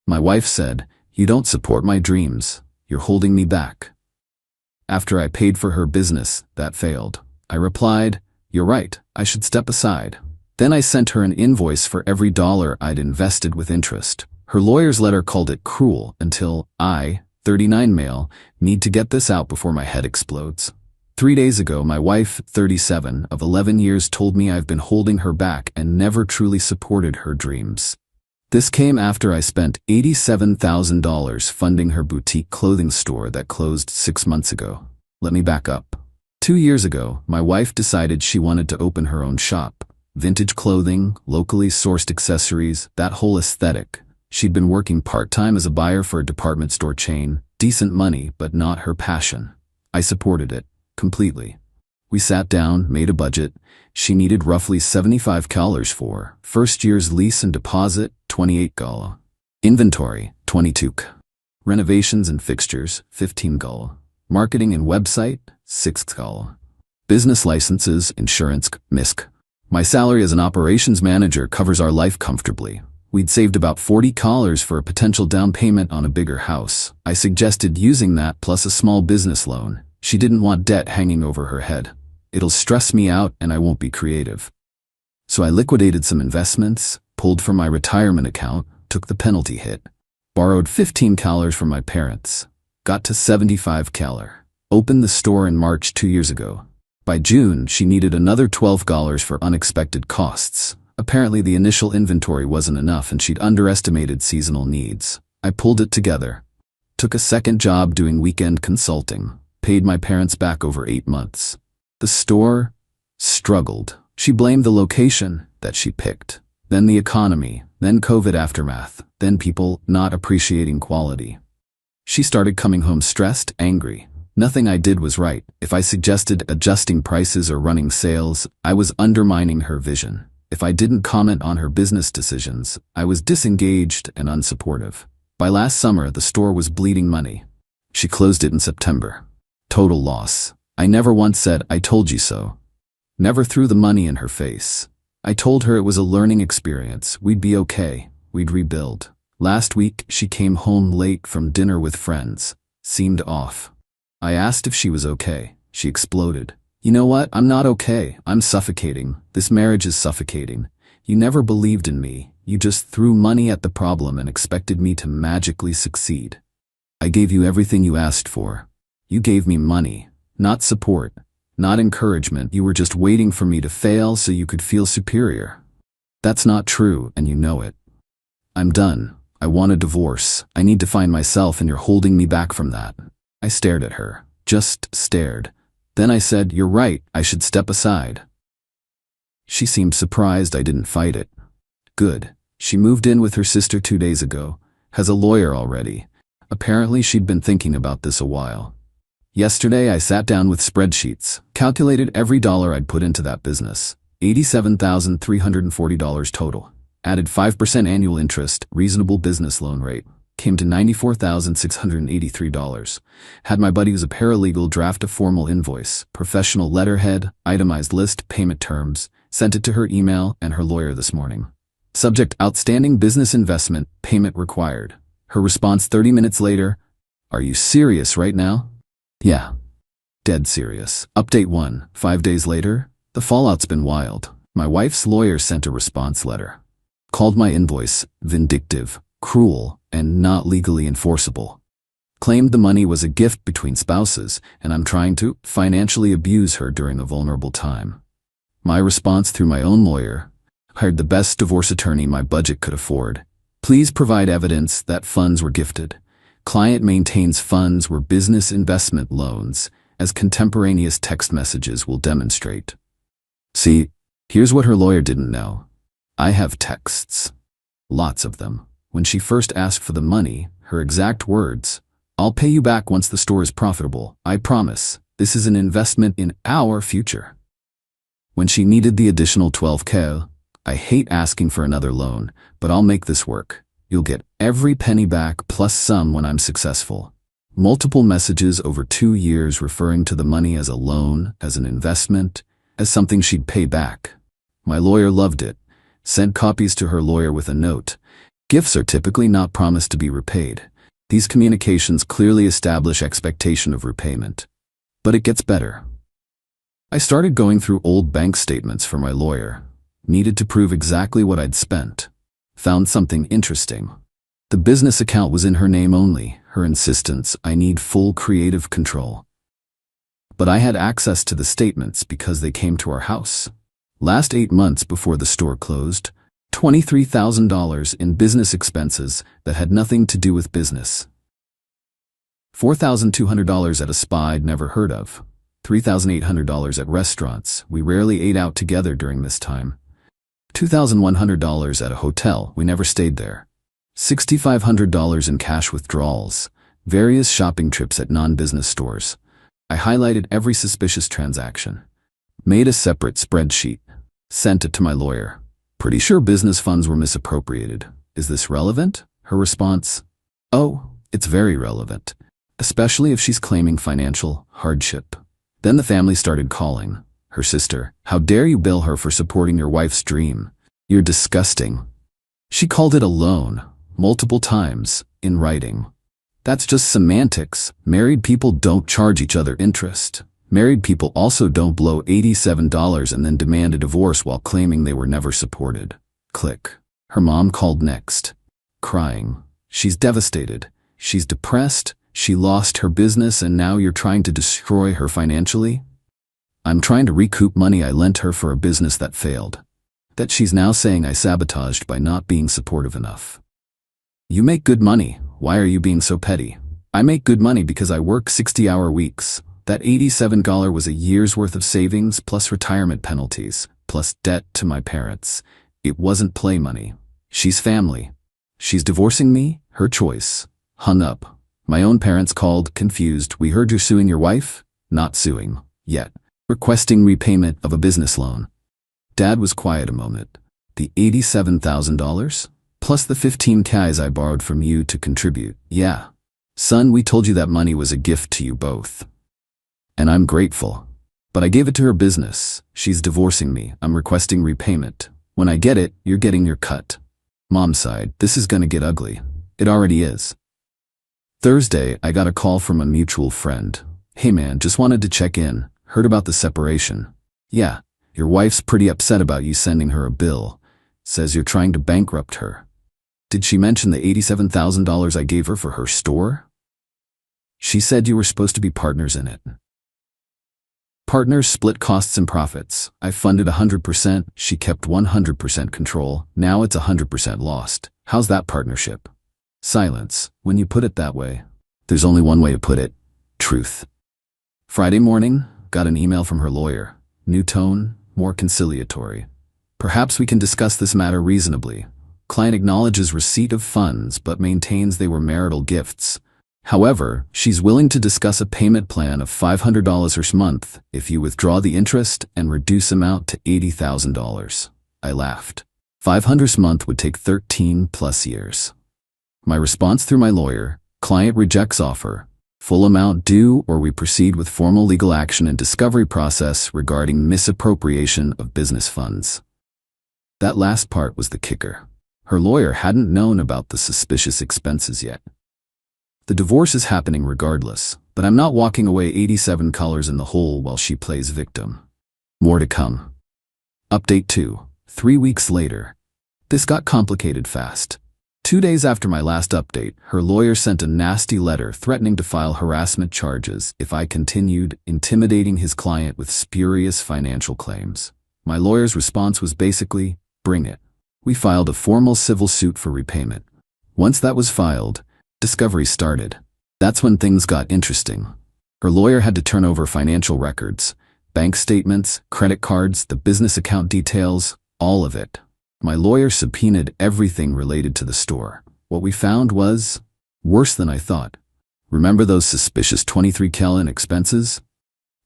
My wife said, "You don't support my dreams. You're holding me back." After I paid for her business, that failed. I replied, "You're right, I should step aside." Then I sent her an invoice for every dollar I'd invested with interest. Her lawyer's letter called it cruel until I, 39 male, need to get this out before my head explodes. 3 days ago, my wife, 37, of 11 years told me I've been holding her back and never truly supported her dreams. This came after I spent $87,000 funding her boutique clothing store that closed 6 months ago. Let me back up. 2 years ago, my wife decided she wanted to open her own shop. Vintage clothing, locally sourced accessories, that whole aesthetic. She'd been working part-time as a buyer for a department store chain, decent money, but not her passion. I supported it, completely. We sat down, made a budget. She needed roughly $75 for first year's lease and deposit, $28. Inventory, $22. Renovations and fixtures, $15. Marketing and website, $6. Business licenses, insurance, MISC. My salary as an operations manager covers our life comfortably. We'd saved about $40 for a potential down payment on a bigger house. I suggested using that plus a small business loan. She didn't want debt hanging over her head. It'll stress me out and I won't be creative. So I liquidated some investments, pulled from my retirement account, took the penalty hit, borrowed $15 from my parents, got to $75. Opened the store in March 2 years ago. By June, she needed another $12 for unexpected costs. Apparently the initial inventory wasn't enough and she'd underestimated seasonal needs. I pulled it together. Took a second job doing weekend consulting. Paid my parents back over 8 months. The store struggled. She blamed the location that she picked. Then the economy. Then COVID aftermath. Then people not appreciating quality. She started coming home stressed, angry. Nothing I did was right. If I suggested adjusting prices or running sales, I was undermining her vision. If I didn't comment on her business decisions, I was disengaged and unsupportive. By last summer, the store was bleeding money. She closed it in September. Total loss. I never once said, "I told you so." Never threw the money in her face. I told her it was a learning experience. We'd be okay. We'd rebuild. Last week, she came home late from dinner with friends. Seemed off. I asked if she was okay. She exploded. "You know what? I'm not okay. I'm suffocating. This marriage is suffocating. You never believed in me. You just threw money at the problem and expected me to magically succeed. I gave you everything you asked for. You gave me money, not support, not encouragement. You were just waiting for me to fail so you could feel superior. That's not true, and you know it. I'm done. I want a divorce. I need to find myself, and you're holding me back from that." I stared at her. Just stared. Then I said, "You're right, I should step aside." She seemed surprised I didn't fight it. Good. She moved in with her sister 2 days ago. Has a lawyer already. Apparently she'd been thinking about this a while. Yesterday I sat down with spreadsheets, calculated every dollar I'd put into that business. $87,340 total. Added 5% annual interest, reasonable business loan rate. Came to $94,683. Had my buddy who's a paralegal draft a formal invoice, professional letterhead, itemized list, payment terms, sent it to her email and her lawyer this morning. Subject: outstanding business investment, payment required. Her response 30 minutes later: "Are you serious right now?" "Yeah. Dead serious." Update 1. 5 days later. The fallout's been wild. My wife's lawyer sent a response letter. Called my invoice vindictive, cruel, and not legally enforceable. Claimed the money was a gift between spouses, and I'm trying to financially abuse her during a vulnerable time. My response through my own lawyer: hired the best divorce attorney my budget could afford. Please provide evidence that funds were gifted. Client maintains funds were business investment loans, as contemporaneous text messages will demonstrate. See, here's what her lawyer didn't know. I have texts. Lots of them. When she first asked for the money, her exact words: "I'll pay you back once the store is profitable. I promise. This is an investment in our future." When she needed the additional $12K, "I hate asking for another loan, but I'll make this work. You'll get every penny back plus some when I'm successful." Multiple messages over 2 years referring to the money as a loan, as an investment, as something she'd pay back. My lawyer loved it. Sent copies to her lawyer with a note: Gifts are typically not promised to be repaid. These communications clearly establish expectation of repayment. But it gets better. I started going through old bank statements for my lawyer. Needed to prove exactly what I'd spent. Found something interesting. The business account was in her name only. Her insistence, I need full creative control. But I had access to the statements because they came to our house. Last 8 months before the store closed, $23,000 in business expenses that had nothing to do with business. $4,200 at a spa I'd never heard of. $3,800 at restaurants. We rarely ate out together during this time. $2,100 at a hotel. We never stayed there. $6,500 in cash withdrawals. Various shopping trips at non-business stores. I highlighted every suspicious transaction. Made a separate spreadsheet. Sent it to my lawyer. Pretty sure business funds were misappropriated. Is this relevant? Her response, oh, it's very relevant. Especially if she's claiming financial hardship. Then the family started calling. Her sister, how dare you bill her for supporting your wife's dream? You're disgusting. She called it a loan, multiple times, in writing. That's just semantics. Married people don't charge each other interest. Married people also don't blow $87 and then demand a divorce while claiming they were never supported. Click. Her mom called next. Crying. She's devastated. She's depressed. She lost her business and now you're trying to destroy her financially? I'm trying to recoup money I lent her for a business that failed. That she's now saying I sabotaged by not being supportive enough. You make good money. Why are you being so petty? I make good money because I work 60-hour weeks. That $87 was a year's worth of savings plus retirement penalties, plus debt to my parents. It wasn't play money. She's family. She's divorcing me? Her choice. Hung up. My own parents called, confused. We heard you're suing your wife? Not suing. Yet. Requesting repayment of a business loan. Dad was quiet a moment. The $87,000? Plus the $15,000 I borrowed from you to contribute. Yeah. Son, we told you that money was a gift to you both. And I'm grateful. But I gave it to her business. She's divorcing me. I'm requesting repayment. When I get it, you're getting your cut. Mom sighed. This is gonna get ugly. It already is. Thursday, I got a call from a mutual friend. Hey man, just wanted to check in. Heard about the separation. Yeah, your wife's pretty upset about you sending her a bill. Says you're trying to bankrupt her. Did she mention the $87,000 I gave her for her store? She said you were supposed to be partners in it. Partners split costs and profits. I funded 100%, she kept 100% control. Now it's 100% lost. How's that partnership? Silence. When you put it that way, there's only one way to put it. Truth. Friday morning, got an email from her lawyer. New tone, more conciliatory. Perhaps we can discuss this matter reasonably. Client acknowledges receipt of funds but maintains they were marital gifts. However, she's willing to discuss a payment plan of $500 per month if you withdraw the interest and reduce amount to $80,000. I laughed. $500 a month would take 13+ years. My response through my lawyer, client rejects offer. Full amount due or we proceed with formal legal action and discovery process regarding misappropriation of business funds. That last part was the kicker. Her lawyer hadn't known about the suspicious expenses yet. The divorce is happening regardless, but I'm not walking away $87 in the hole while she plays victim. More to come. Update 2. 3 weeks later. This got complicated fast. 2 days after my last update, her lawyer sent a nasty letter threatening to file harassment charges if I continued intimidating his client with spurious financial claims. My lawyer's response was basically, bring it. We filed a formal civil suit for repayment. Once that was filed, discovery started. That's when things got interesting. Her lawyer had to turn over financial records, bank statements, credit cards, the business account details, all of it. My lawyer subpoenaed everything related to the store. What we found was worse than I thought. Remember those suspicious $23,000 in expenses?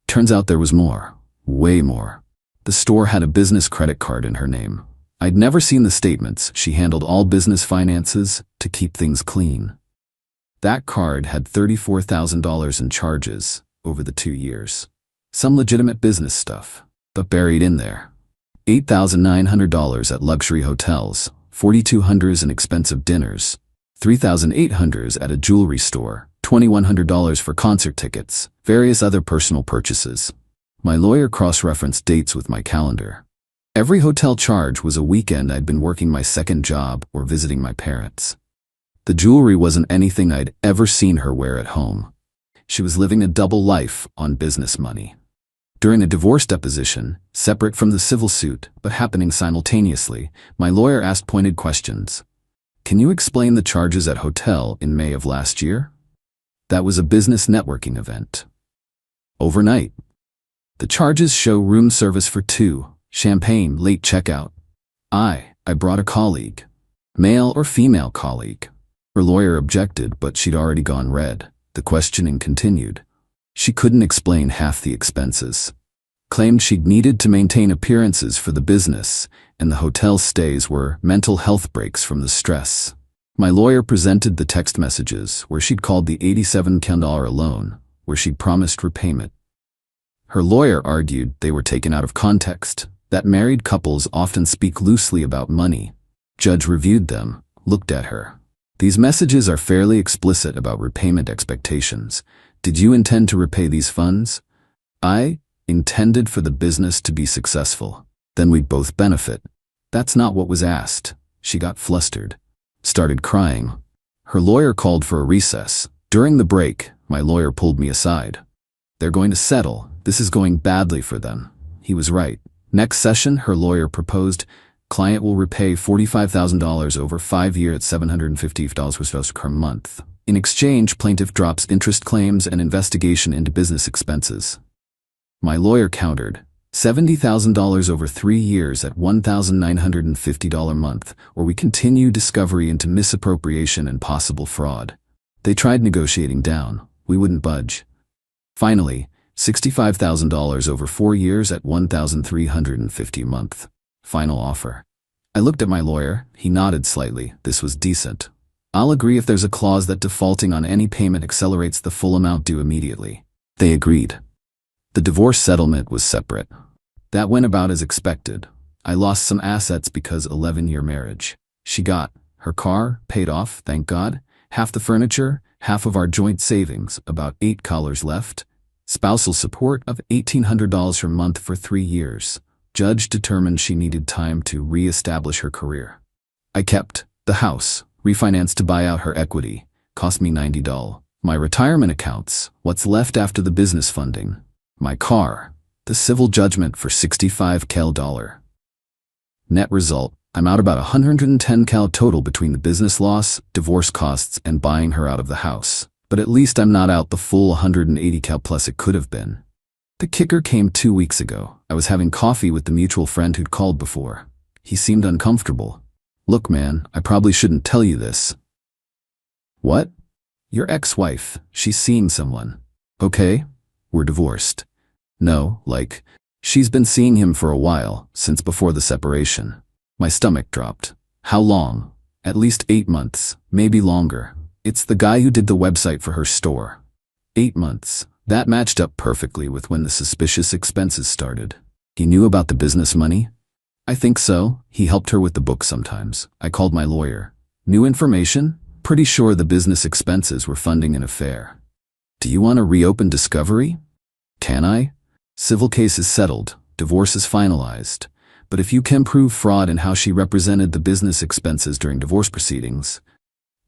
Turns out there was more, way more. The store had a business credit card in her name. I'd never seen the statements. She handled all business finances to keep things clean. That card had $34,000 in charges over the 2 years. Some legitimate business stuff, but buried in there. $8,900 at luxury hotels, $4,200 in expensive dinners, $3,800 at a jewelry store, $2,100 for concert tickets, various other personal purchases. My lawyer cross-referenced dates with my calendar. Every hotel charge was a weekend I'd been working my second job or visiting my parents. The jewelry wasn't anything I'd ever seen her wear at home. She was living a double life on business money. During a divorce deposition, separate from the civil suit, but happening simultaneously, my lawyer asked pointed questions. Can you explain the charges at hotel in May of last year? That was a business networking event. Overnight. The charges show room service for 2, champagne, late checkout. I brought a colleague. Male or female colleague? Her lawyer objected, but she'd already gone red. The questioning continued. She couldn't explain half the expenses. Claimed she'd needed to maintain appearances for the business, and the hotel stays were mental health breaks from the stress. My lawyer presented the text messages where she'd called the $87,000 loan, where she'd promised repayment. Her lawyer argued they were taken out of context, that married couples often speak loosely about money. Judge reviewed them, looked at her. These messages are fairly explicit about repayment expectations. Did you intend to repay these funds? I intended for the business to be successful. Then we'd both benefit. That's not what was asked. She got flustered. Started crying. Her lawyer called for a recess. During the break, my lawyer pulled me aside. They're going to settle. This is going badly for them. He was right. Next session, her lawyer proposed, client will repay $45,000 over 5 years at $750 per month. In exchange, plaintiff drops interest claims and investigation into business expenses. My lawyer countered, $70,000 over 3 years at $1,950 a month, or we continue discovery into misappropriation and possible fraud. They tried negotiating down. We wouldn't budge. Finally, $65,000 over 4 years at $1,350 a month. Final offer. I looked at my lawyer. He nodded slightly. This was decent. I'll agree if there's a clause that defaulting on any payment accelerates the full amount due immediately. They agreed. The divorce settlement was separate. That went about as expected. I lost some assets because 11-year marriage. She got her car paid off, thank God, half the furniture, half of our joint savings, about $8 left, spousal support of $1,800 per month for 3 years. Judge determined she needed time to re-establish her career. I kept the house, refinanced to buy out her equity, cost me $90. My retirement accounts, what's left after the business funding. My car, the civil judgment for $65,000. Net result, I'm out about $110,000 total between the business loss, divorce costs, and buying her out of the house. But at least I'm not out the full $180,000 plus it could have been. The kicker came 2 weeks ago. I was having coffee with the mutual friend who'd called before. He seemed uncomfortable. Look, man, I probably shouldn't tell you this. What? Your ex-wife, she's seeing someone. Okay, we're divorced. No, like, she's been seeing him for a while, since before the separation. My stomach dropped. How long? At least 8 months, maybe longer. It's the guy who did the website for her store. 8 months. That matched up perfectly with when the suspicious expenses started. He knew about the business money? I think so. He helped her with the book sometimes. I called my lawyer. New information? Pretty sure the business expenses were funding an affair. Do you want to reopen discovery? Can I? Civil case is settled. Divorce is finalized. But if you can prove fraud in how she represented the business expenses during divorce proceedings,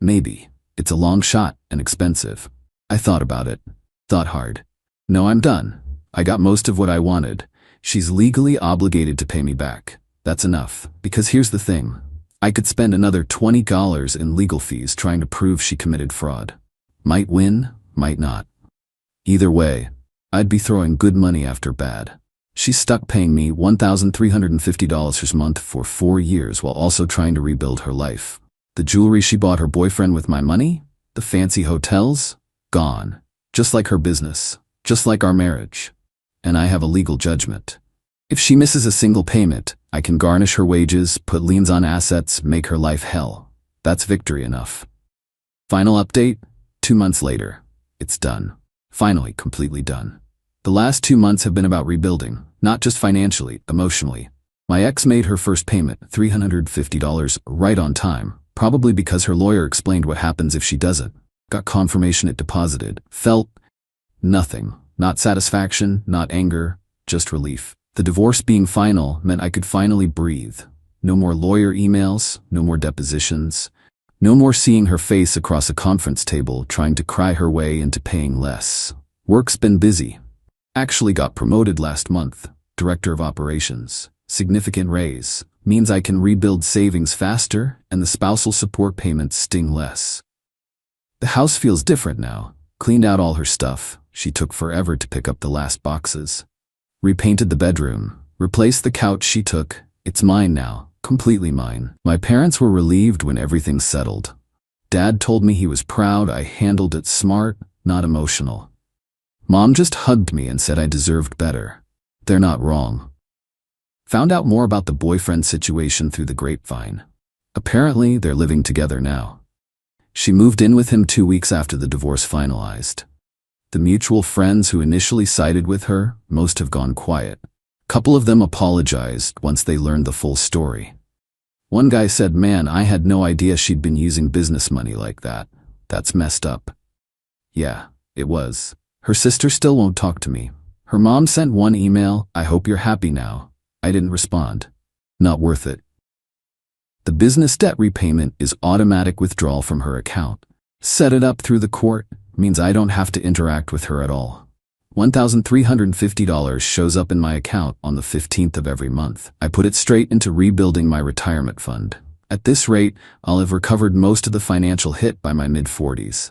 maybe. It's a long shot and expensive. I thought about it. Thought hard. No, I'm done. I got most of what I wanted. She's legally obligated to pay me back. That's enough. Because here's the thing. I could spend another $20 in legal fees trying to prove she committed fraud. Might win, might not. Either way, I'd be throwing good money after bad. She's stuck paying me $1,350 a month for 4 years while also trying to rebuild her life. The jewelry she bought her boyfriend with my money? The fancy hotels? Gone. Just like her business. Just like our marriage. And I have a legal judgment. If she misses a single payment, I can garnish her wages, put liens on assets, make her life hell. That's victory enough. Final update? 2 months later. It's done. Finally, completely done. The last 2 months have been about rebuilding, not just financially, emotionally. My ex made her first payment, $350, right on time, probably because her lawyer explained what happens if she doesn't. Got confirmation it deposited. Felt nothing. Not satisfaction, not anger, just relief. The divorce being final meant I could finally breathe. No more lawyer emails, no more depositions, no more seeing her face across a conference table trying to cry her way into paying less. Work's been busy. Actually got promoted last month, director of operations. Significant raise. Means I can rebuild savings faster and the spousal support payments sting less. The house feels different now. Cleaned out all her stuff. She took forever to pick up the last boxes. Repainted the bedroom. Replaced the couch she took. It's mine now. Completely mine. My parents were relieved when everything settled. Dad told me he was proud I handled it smart, not emotional. Mom just hugged me and said I deserved better. They're not wrong. Found out more about the boyfriend situation through the grapevine. Apparently, they're living together now. She moved in with him 2 weeks after the divorce finalized. The mutual friends who initially sided with her, most have gone quiet. Couple of them apologized once they learned the full story. One guy said, "Man, I had no idea she'd been using business money like that. That's messed up." Yeah, it was. Her sister still won't talk to me. Her mom sent one email, "I hope you're happy now." I didn't respond. Not worth it. The business debt repayment is automatic withdrawal from her account. Set it up through the court, means I don't have to interact with her at all. $1,350 shows up in my account on the 15th of every month. I put it straight into rebuilding my retirement fund. At this rate, I'll have recovered most of the financial hit by my mid-40s.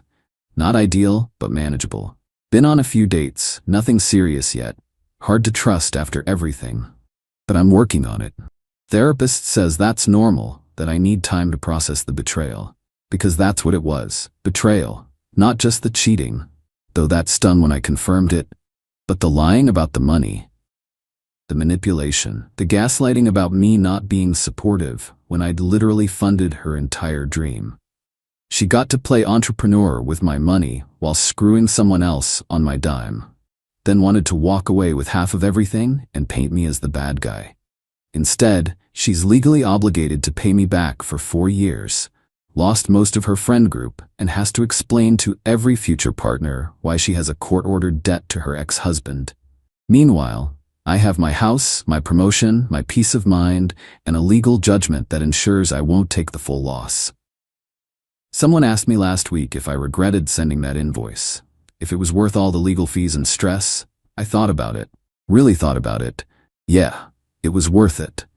Not ideal, but manageable. Been on a few dates, nothing serious yet. Hard to trust after everything. But I'm working on it. Therapist says that's normal, that I need time to process the betrayal. Because that's what it was, betrayal. Not just the cheating, though that stung when I confirmed it, but the lying about the money. The manipulation, the gaslighting about me not being supportive when I'd literally funded her entire dream. She got to play entrepreneur with my money while screwing someone else on my dime. Then wanted to walk away with half of everything and paint me as the bad guy. Instead, she's legally obligated to pay me back for 4 years, lost most of her friend group, and has to explain to every future partner why she has a court-ordered debt to her ex-husband. Meanwhile, I have my house, my promotion, my peace of mind, and a legal judgment that ensures I won't take the full loss. Someone asked me last week if I regretted sending that invoice. If it was worth all the legal fees and stress. I thought about it. Really thought about it. Yeah, it was worth it.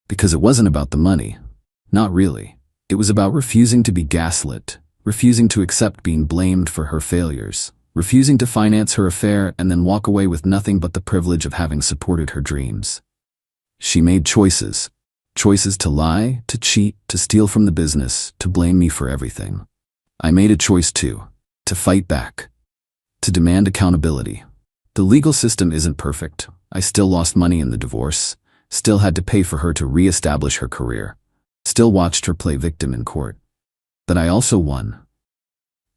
Because it wasn't about the money. Not really. It was about refusing to be gaslit, refusing to accept being blamed for her failures, refusing to finance her affair and then walk away with nothing but the privilege of having supported her dreams. She made choices. Choices to lie, to cheat, to steal from the business, to blame me for everything. I made a choice too. To fight back. To demand accountability. The legal system isn't perfect. I still lost money in the divorce. Still had to pay for her to re-establish her career. Still watched her play victim in court. But I also won.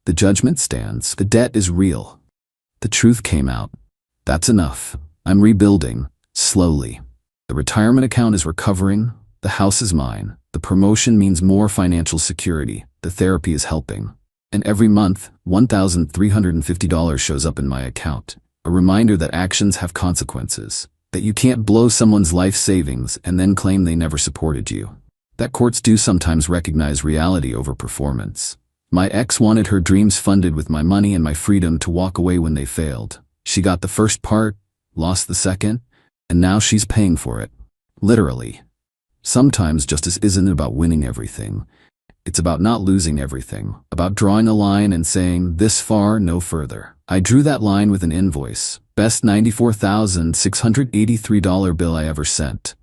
The judgment stands. The debt is real. The truth came out. That's enough. I'm rebuilding. Slowly. The retirement account is recovering. The house is mine. The promotion means more financial security. The therapy is helping. And every month, $1,350 shows up in my account. A reminder that actions have consequences. That you can't blow someone's life savings and then claim they never supported you. That courts do sometimes recognize reality over performance. My ex wanted her dreams funded with my money and my freedom to walk away when they failed. She got the first part, lost the second, and now she's paying for it. Literally. Sometimes justice isn't about winning everything. It's about not losing everything, about drawing a line and saying, this far, no further. I drew that line with an invoice, best $94,683 bill I ever sent.